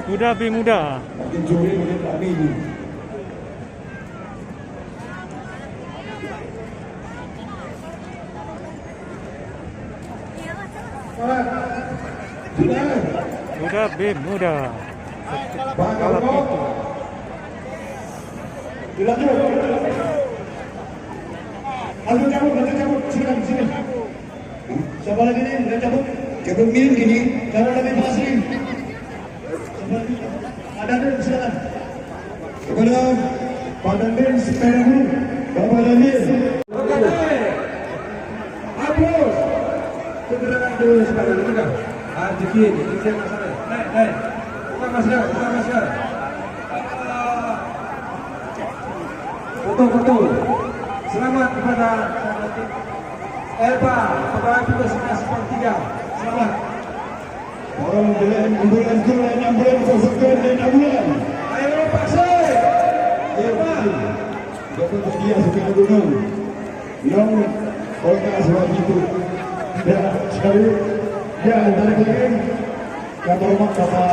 KUDA B Muda. KUDA B Muda. Kalah Pitu. Cabut, silakan. Siapa lagi nih? Udah cabut. Kepemimpinan gini, kalau lebih pasif. Ada silakan. Kepada Pak Dandir sepeda dulu, Bapak Dandir. Hapus. Segerakan dulu sepeda dulu kan. Rezeki ini, saya masalah. Bukan masalah. Foto. Selamat kepada Elba, pegawai tugas 3. Selamat. Orang ambulan konsekuen dan ambulan. Ayo pasir. Elba. Dapat dia suka gunung. Yang kota seperti itu. Dan sekali dia tarik lagi. Kata rumah kata.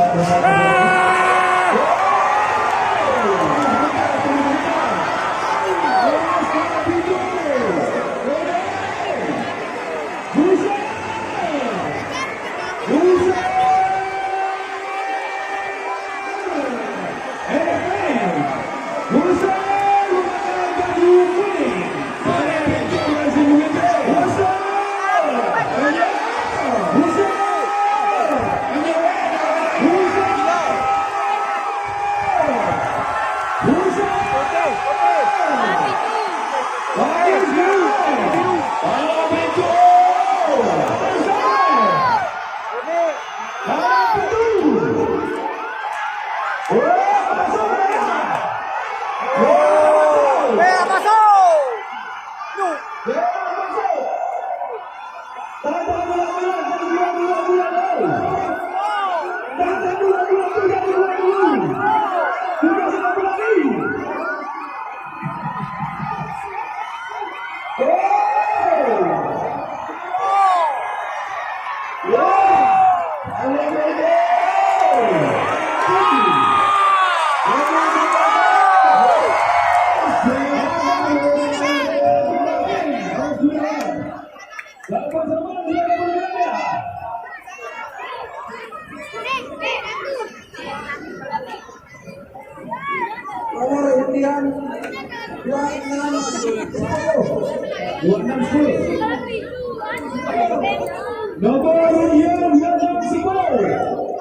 Nomor yang 10.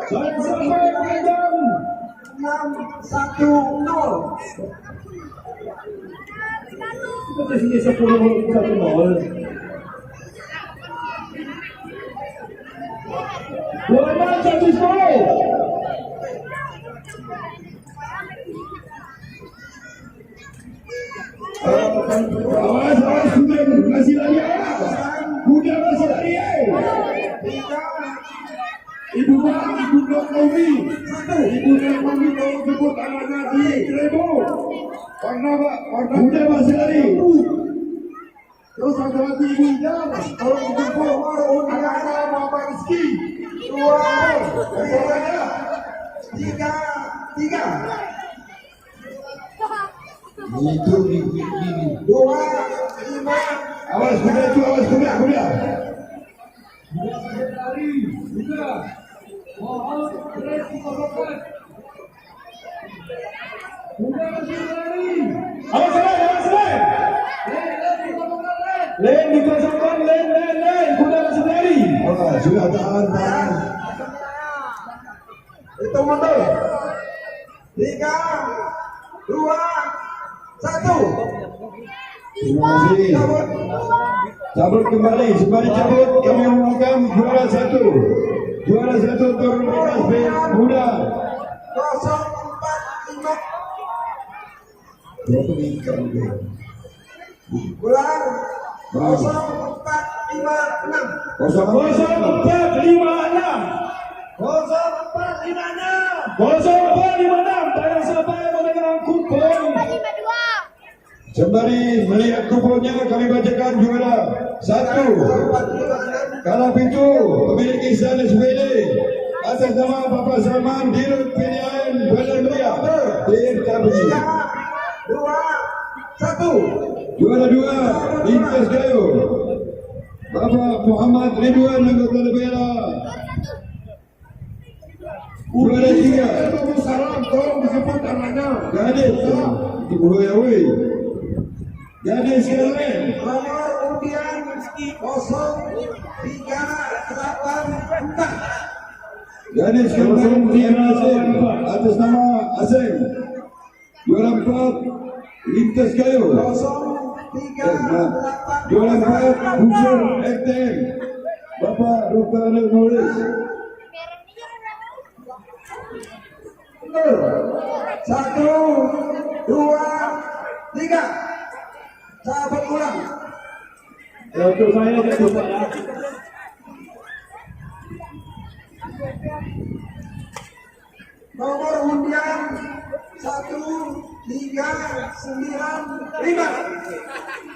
Saya sampai panjang 610. Kita sini 10. 2610. Awas sudah masih lari. KUDA masih lari. Ibu Nomi tolong sebut anaknya di Rebo. Warna KUDA masih lari. Terus satu lagi Ibu Ida, tolong jemput anak-anak Bapak Rizky. 2, 3. Itu di 2, 5. Awas KUDA. Mohon beres dikosongkan. KUDA masih lari. Awas selai. Len dikosongkan. KUDA masih lari. Sudah tahan. Itu mundur. 3, 2, 1. Terima kasih. Cabut kembali, sembari cabut kami umumkan juara 1 turun Kelas B Muda 045. Ulang 0456. Tayang sampai memegang kupon. Sembari melihat kuponnya kami bacakan juara 1 Kalah Pitu pemilik Ihsan SPD atas nama Bapak Salman Dirut PDA Bapak Muhammad Ridwan anggota DPR. Juara 3. Salam, tolong disebut namanya. Gadis. Di Pulau Yawi. Gadis sekalian. Nomor undian 038. Gadis sekalian Asing atas nama Asing. Juara 4 Lintas Kayu. 038. Juara 4 Busur Acting Bapak Dr. Anil Nulis. 1, 2, 3. Sahabat ulang. Untuk saya jadi saya. Nomor undian 1395.